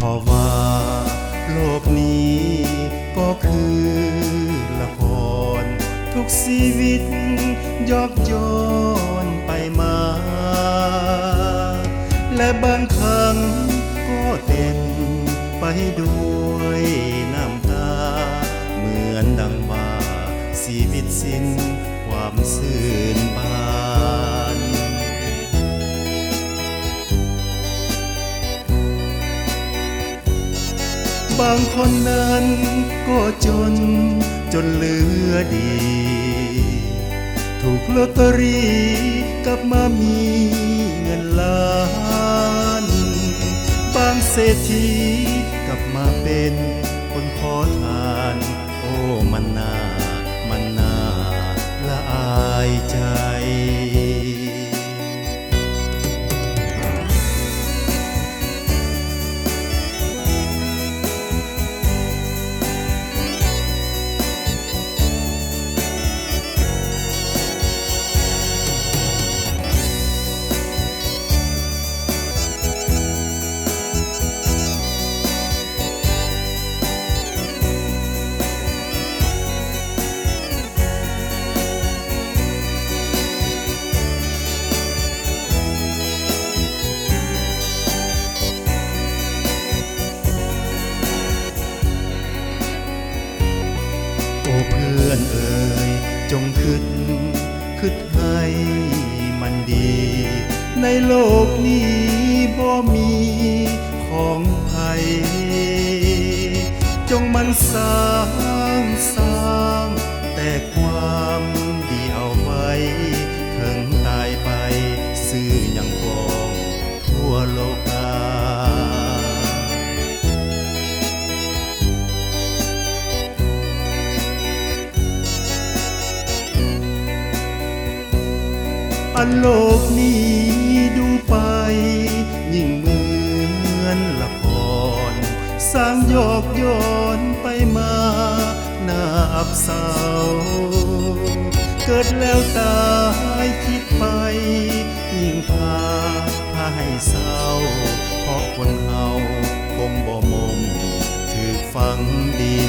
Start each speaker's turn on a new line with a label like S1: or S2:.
S1: ราะว่าโลกนี้ก็คือละครทุกชีวิตยอกย้อนไปมาและบางครั้งก็เต็มไปด้วยน้ำตาเหมือนดังว่าชีวิตสิ้นความซื่นบานบางคนนั้นก็จนเหลือดีถูกลอตเตอรี่กลับมามีเงินล้านบางเศรษฐีกลับมาเป็นคนขอทานโอ้มันน่าละอายใจโอ้เพื่อนเอ่ยจงคิดให้มันดีในโลกนี้บ่มีของไผจงมันสร้างแต่ความดีเอาไว้ถึงตายไปซื่อยังกองทั่วโลกาอันโลกนี้ดูไปยิ่งเหมือนละครสร้างหยอกย้อนไปมาน่าอับเศร้าเกิดแล้วตายคิดไปยิ่งพาให้เศร้าเพราะคนเฮาคงบ่มถือฝังดิน